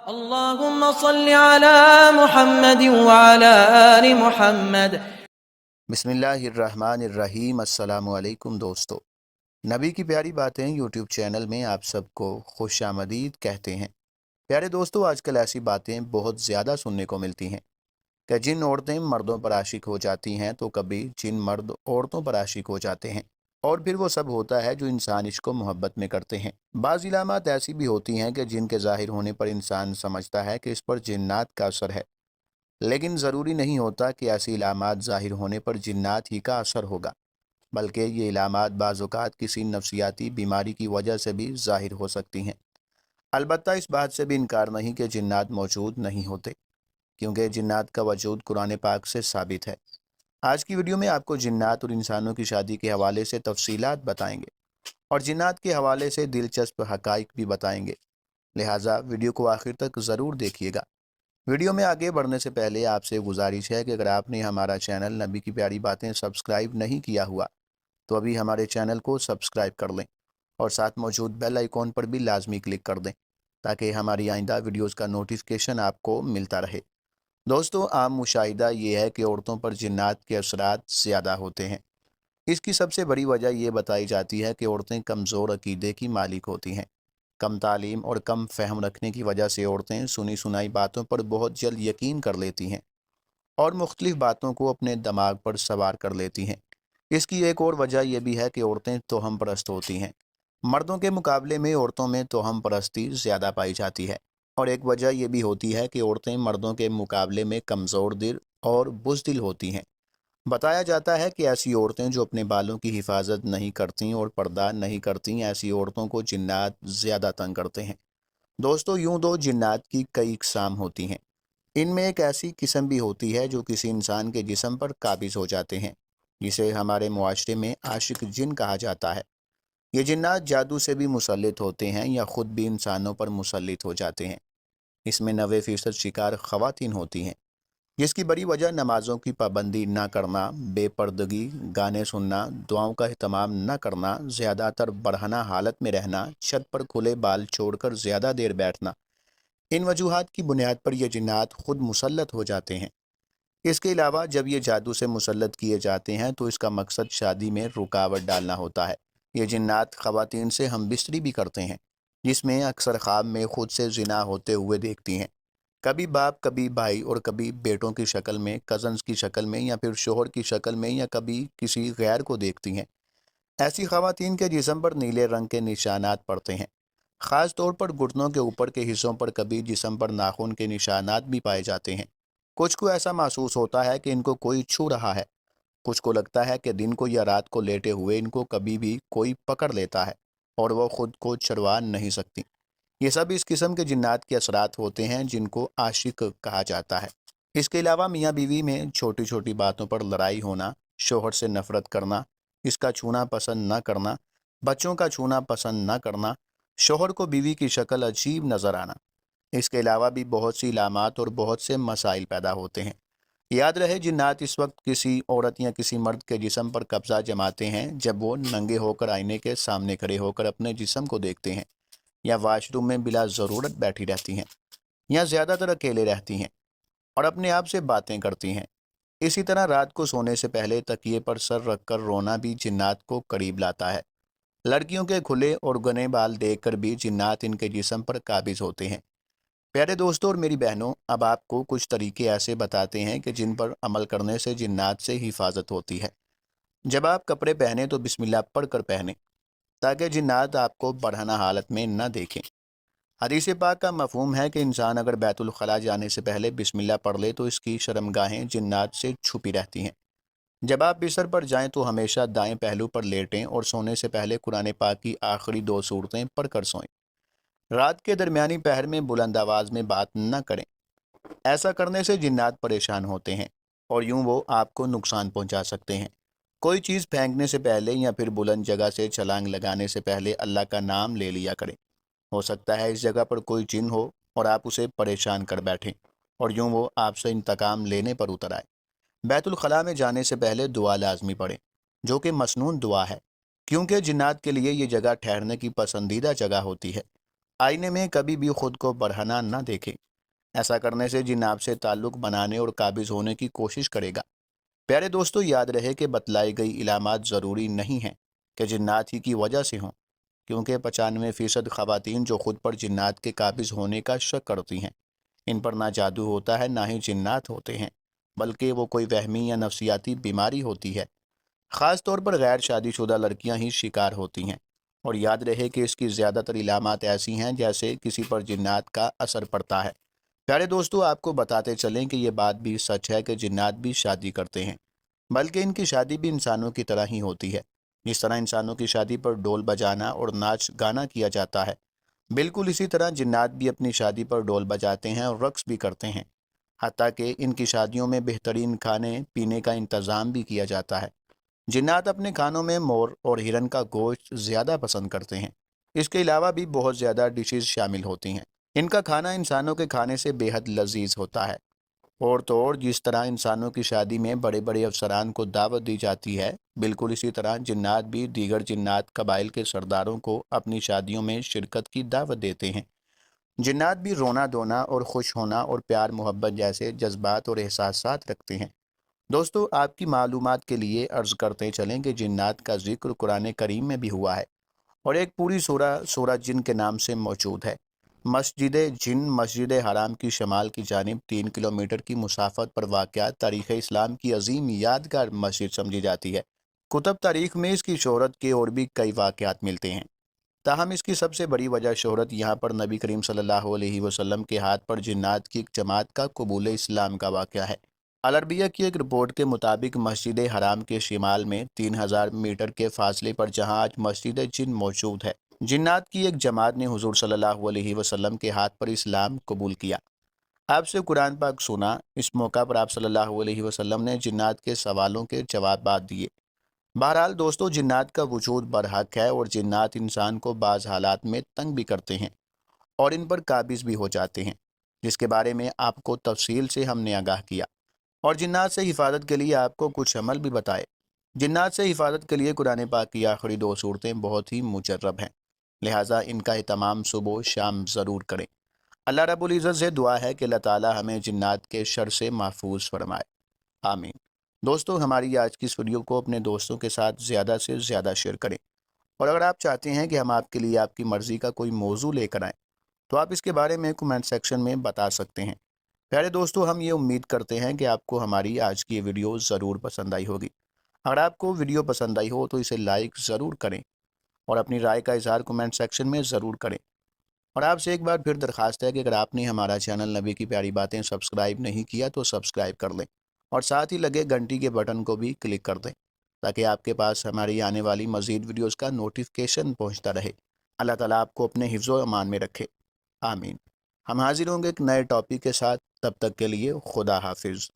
اللهم صل على محمد وعلى آل محمد۔ بسم اللہ الرحمن الرحیم۔ السلام علیکم دوستو، نبی کی پیاری باتیں یوٹیوب چینل میں آپ سب کو خوش آمدید کہتے ہیں۔ پیارے دوستو، آج کل ایسی باتیں بہت زیادہ سننے کو ملتی ہیں کہ جن عورتیں مردوں پر عاشق ہو جاتی ہیں تو کبھی جن مرد عورتوں پر عاشق ہو جاتے ہیں، اور پھر وہ سب ہوتا ہے جو انسان عشق و محبت میں کرتے ہیں۔ بعض علامات ایسی بھی ہوتی ہیں کہ جن کے ظاہر ہونے پر انسان سمجھتا ہے کہ اس پر جنات کا اثر ہے، لیکن ضروری نہیں ہوتا کہ ایسی علامات ظاہر ہونے پر جنات ہی کا اثر ہوگا، بلکہ یہ علامات بعض اوقات کسی نفسیاتی بیماری کی وجہ سے بھی ظاہر ہو سکتی ہیں۔ البتہ اس بات سے بھی انکار نہیں کہ جنات موجود نہیں ہوتے، کیونکہ جنات کا وجود قرآن پاک سے ثابت ہے۔ آج کی ویڈیو میں آپ کو جنات اور انسانوں کی شادی کے حوالے سے تفصیلات بتائیں گے، اور جنات کے حوالے سے دلچسپ حقائق بھی بتائیں گے، لہٰذا ویڈیو کو آخر تک ضرور دیکھیے گا۔ ویڈیو میں آگے بڑھنے سے پہلے آپ سے گزارش ہے کہ اگر آپ نے ہمارا چینل نبی کی پیاری باتیں سبسکرائب نہیں کیا ہوا تو ابھی ہمارے چینل کو سبسکرائب کر لیں، اور ساتھ موجود بیل آئیکن پر بھی لازمی کلک کر دیں تاکہ ہماری آئندہ ویڈیوز کا نوٹیفکیشن آپ کو ملتا رہے۔ دوستو، عام مشاہدہ یہ ہے کہ عورتوں پر جنات کے اثرات زیادہ ہوتے ہیں۔ اس کی سب سے بڑی وجہ یہ بتائی جاتی ہے کہ عورتیں کمزور عقیدے کی مالک ہوتی ہیں۔ کم تعلیم اور کم فہم رکھنے کی وجہ سے عورتیں سنی سنائی باتوں پر بہت جلد یقین کر لیتی ہیں اور مختلف باتوں کو اپنے دماغ پر سوار کر لیتی ہیں۔ اس کی ایک اور وجہ یہ بھی ہے کہ عورتیں توہم پرست ہوتی ہیں۔ مردوں کے مقابلے میں عورتوں میں توہم پرستی زیادہ پائی جاتی ہے، اور ایک وجہ یہ بھی ہوتی ہے کہ عورتیں مردوں کے مقابلے میں کمزور دل اور بزدل ہوتی ہیں۔ بتایا جاتا ہے کہ ایسی عورتیں جو اپنے بالوں کی حفاظت نہیں کرتیں اور پردہ نہیں کرتیں، ایسی عورتوں کو جنات زیادہ تنگ کرتے ہیں۔ دوستو، یوں تو جنات کی کئی اقسام ہوتی ہیں۔ ان میں ایک ایسی قسم بھی ہوتی ہے جو کسی انسان کے جسم پر قابض ہو جاتے ہیں، جسے ہمارے معاشرے میں عاشق جن کہا جاتا ہے۔ یہ جنات جادو سے بھی مسلط ہوتے ہیں یا خود بھی انسانوں پر مسلط ہو جاتے ہیں۔ اس میں 90% شکار خواتین ہوتی ہیں، جس کی بڑی وجہ نمازوں کی پابندی نہ کرنا، بے پردگی، گانے سننا، دعاؤں کا اہتمام نہ کرنا، زیادہ تر برہنہ حالت میں رہنا، چھت پر کھلے بال چھوڑ کر زیادہ دیر بیٹھنا، ان وجوہات کی بنیاد پر یہ جنات خود مسلط ہو جاتے ہیں۔ اس کے علاوہ جب یہ جادو سے مسلط کیے جاتے ہیں تو اس کا مقصد شادی میں رکاوٹ ڈالنا ہوتا ہے۔ یہ جنات خواتین سے ہم بستری بھی کرتے ہیں، جس میں اکثر خواب میں خود سے زنا ہوتے ہوئے دیکھتی ہیں، کبھی باپ، کبھی بھائی، اور کبھی بیٹوں کی شکل میں، کزنز کی شکل میں، یا پھر شوہر کی شکل میں، یا کبھی کسی غیر کو دیکھتی ہیں۔ ایسی خواتین کے جسم پر نیلے رنگ کے نشانات پڑتے ہیں، خاص طور پر گھٹنوں کے اوپر کے حصوں پر کبھی جسم پر ناخن کے نشانات بھی پائے جاتے ہیں۔ کچھ کو ایسا محسوس ہوتا ہے کہ ان کو کوئی چھو رہا ہے، کچھ کو لگتا ہے کہ دن کو یا رات کو لیٹے ہوئے ان کو کبھی بھی کوئی پکڑ لیتا ہے اور وہ خود کو چھڑوا نہیں سکتی۔ یہ سب اس قسم کے جنات کے اثرات ہوتے ہیں جن کو عاشق کہا جاتا ہے۔ اس کے علاوہ میاں بیوی میں چھوٹی چھوٹی باتوں پر لڑائی ہونا، شوہر سے نفرت کرنا، اس کا چھونا پسند نہ کرنا، بچوں کا چھونا پسند نہ کرنا، شوہر کو بیوی کی شکل عجیب نظر آنا، اس کے علاوہ بھی بہت سی علامات اور بہت سے مسائل پیدا ہوتے ہیں۔ یاد رہے، جنات اس وقت کسی عورت یا کسی مرد کے جسم پر قبضہ جماتے ہیں جب وہ ننگے ہو کر آئینے کے سامنے کھڑے ہو کر اپنے جسم کو دیکھتے ہیں، یا واش روم میں بلا ضرورت بیٹھی رہتی ہیں، یا زیادہ تر اکیلے رہتی ہیں اور اپنے آپ سے باتیں کرتی ہیں۔ اسی طرح رات کو سونے سے پہلے تکیے پر سر رکھ کر رونا بھی جنات کو قریب لاتا ہے۔ لڑکیوں کے کھلے اور گنے بال دیکھ کر بھی جنات ان کے جسم پر قابض ہوتے ہیں۔ پیارے دوستوں اور میری بہنوں، اب آپ کو کچھ طریقے ایسے بتاتے ہیں کہ جن پر عمل کرنے سے جنات سے حفاظت ہوتی ہے۔ جب آپ کپڑے پہنیں تو بسم اللہ پڑھ کر پہنیں تاکہ جنات آپ کو برہنہ حالت میں نہ دیکھیں۔ حدیث پاک کا مفہوم ہے کہ انسان اگر بیت الخلاء جانے سے پہلے بسم اللہ پڑھ لے تو اس کی شرمگاہیں جنات سے چھپی رہتی ہیں۔ جب آپ بستر پر جائیں تو ہمیشہ دائیں پہلو پر لیٹیں اور سونے سے پہلے قرآن پاک کی آخری 2 سورتیں پڑھ کر سوئیں۔ رات کے درمیانی پہر میں بلند آواز میں بات نہ کریں، ایسا کرنے سے جنات پریشان ہوتے ہیں اور یوں وہ آپ کو نقصان پہنچا سکتے ہیں۔ کوئی چیز پھینکنے سے پہلے یا پھر بلند جگہ سے چھلانگ لگانے سے پہلے اللہ کا نام لے لیا کریں۔ ہو سکتا ہے اس جگہ پر کوئی جن ہو اور آپ اسے پریشان کر بیٹھیں، اور یوں وہ آپ سے انتقام لینے پر اتر آئے۔ بیت الخلاء میں جانے سے پہلے دعا لازمی پڑھیں، جو کہ مسنون دعا ہے، کیونکہ جنات کے لیے یہ جگہ ٹھہرنے کی پسندیدہ جگہ ہوتی ہے۔ آئینے میں کبھی بھی خود کو برہنہ نہ دیکھیں، ایسا کرنے سے جن آپ سے تعلق بنانے اور قابض ہونے کی کوشش کرے گا۔ پیارے دوستو، یاد رہے کہ بتلائی گئی علامات ضروری نہیں ہیں کہ جنات ہی کی وجہ سے ہوں، کیونکہ 95% خواتین جو خود پر جنات کے قابض ہونے کا شک کرتی ہیں، ان پر نہ جادو ہوتا ہے نہ ہی جنات ہوتے ہیں، بلکہ وہ کوئی وہمی یا نفسیاتی بیماری ہوتی ہے۔ خاص طور پر غیر شادی شدہ لڑکیاں ہی شکار ہوتی ہیں، اور یاد رہے کہ اس کی زیادہ تر علامات ایسی ہیں جیسے کسی پر جنات کا اثر پڑتا ہے۔ پیارے دوستو، آپ کو بتاتے چلیں کہ یہ بات بھی سچ ہے کہ جنات بھی شادی کرتے ہیں، بلکہ ان کی شادی بھی انسانوں کی طرح ہی ہوتی ہے۔ جس طرح انسانوں کی شادی پر ڈول بجانا اور ناچ گانا کیا جاتا ہے، بالکل اسی طرح جنات بھی اپنی شادی پر ڈول بجاتے ہیں اور رقص بھی کرتے ہیں۔ حتیٰ کہ ان کی شادیوں میں بہترین کھانے پینے کا انتظام بھی کیا جاتا ہے۔ جنات اپنے کھانوں میں مور اور ہرن کا گوشت زیادہ پسند کرتے ہیں۔ اس کے علاوہ بھی بہت زیادہ ڈشز شامل ہوتی ہیں۔ ان کا کھانا انسانوں کے کھانے سے بے حد لذیذ ہوتا ہے۔ اور تو اور جس طرح انسانوں کی شادی میں بڑے بڑے افسران کو دعوت دی جاتی ہے، بالکل اسی طرح جنات بھی دیگر جنات قبائل کے سرداروں کو اپنی شادیوں میں شرکت کی دعوت دیتے ہیں۔ جنات بھی رونا دھونا اور خوش ہونا اور پیار محبت جیسے جذبات اور احساسات رکھتے ہیں۔ دوستو، آپ کی معلومات کے لیے عرض کرتے چلیں کہ جنات کا ذکر قرآن کریم میں بھی ہوا ہے، اور ایک پوری سورہ جن کے نام سے موجود ہے۔ مسجد جن مسجد حرام کی شمال کی جانب 3 کلومیٹر کی مسافت پر واقع تاریخ اسلام کی عظیم یادگار مسجد سمجھی جاتی ہے۔ کتب تاریخ میں اس کی شہرت کے اور بھی کئی واقعات ملتے ہیں، تاہم اس کی سب سے بڑی وجہ شہرت یہاں پر نبی کریم صلی اللہ علیہ وسلم کے ہاتھ پر جنات کی ایک جماعت کا قبول اسلام کا واقعہ ہے۔ العربیہ کی ایک رپورٹ کے مطابق مسجد حرام کے شمال میں 3000 میٹر کے فاصلے پر جہاں آج مسجد جن موجود ہے، جنات کی ایک جماعت نے حضور صلی اللہ علیہ وسلم کے ہاتھ پر اسلام قبول کیا۔ آپ سے قرآن پاک سنا۔ اس موقع پر آپ صلی اللہ علیہ وسلم نے جنات کے سوالوں کے جوابات دیے۔ بہرحال دوستو، جنات کا وجود برحق ہے، اور جنات انسان کو بعض حالات میں تنگ بھی کرتے ہیں اور ان پر قابض بھی ہو جاتے ہیں، جس کے بارے میں آپ کو تفصیل سے ہم نے آگاہ کیا، اور جنات سے حفاظت کے لیے آپ کو کچھ عمل بھی بتائے۔ جنات سے حفاظت کے لیے قرآن پاک کی آخری 2 صورتیں بہت ہی مجرب ہیں، لہٰذا ان کا اہتمام صبح و شام ضرور کریں۔ اللہ رب العزت سے دعا ہے کہ اللہ تعالی ہمیں جنات کے شر سے محفوظ فرمائے، آمین۔ دوستو، ہماری آج کی اس ویڈیو کو اپنے دوستوں کے ساتھ زیادہ سے زیادہ شیئر کریں، اور اگر آپ چاہتے ہیں کہ ہم آپ کے لیے آپ کی مرضی کا کوئی موضوع لے کر آئیں تو آپ اس کے بارے میں کمنٹ سیکشن میں بتا سکتے ہیں۔ پیارے دوستو، ہم یہ امید کرتے ہیں کہ آپ کو ہماری آج کی یہ ویڈیو ضرور پسند آئی ہوگی۔ اگر آپ کو ویڈیو پسند آئی ہو تو اسے لائک ضرور کریں، اور اپنی رائے کا اظہار کمنٹ سیکشن میں ضرور کریں۔ اور آپ سے ایک بار پھر درخواست ہے کہ اگر آپ نے ہمارا چینل نبی کی پیاری باتیں سبسکرائب نہیں کیا تو سبسکرائب کر لیں، اور ساتھ ہی لگے گھنٹی کے بٹن کو بھی کلک کر دیں، تاکہ آپ کے پاس ہماری آنے والی مزید ویڈیوز کا نوٹیفیکیشن پہنچتا رہے۔ اللہ تعالیٰ آپ کو اپنے حفظ و امان میں رکھے، آمین۔ ہم حاضر ہوں گے ایک نئے ٹاپک کے ساتھ، تب تک کے لیے خدا حافظ۔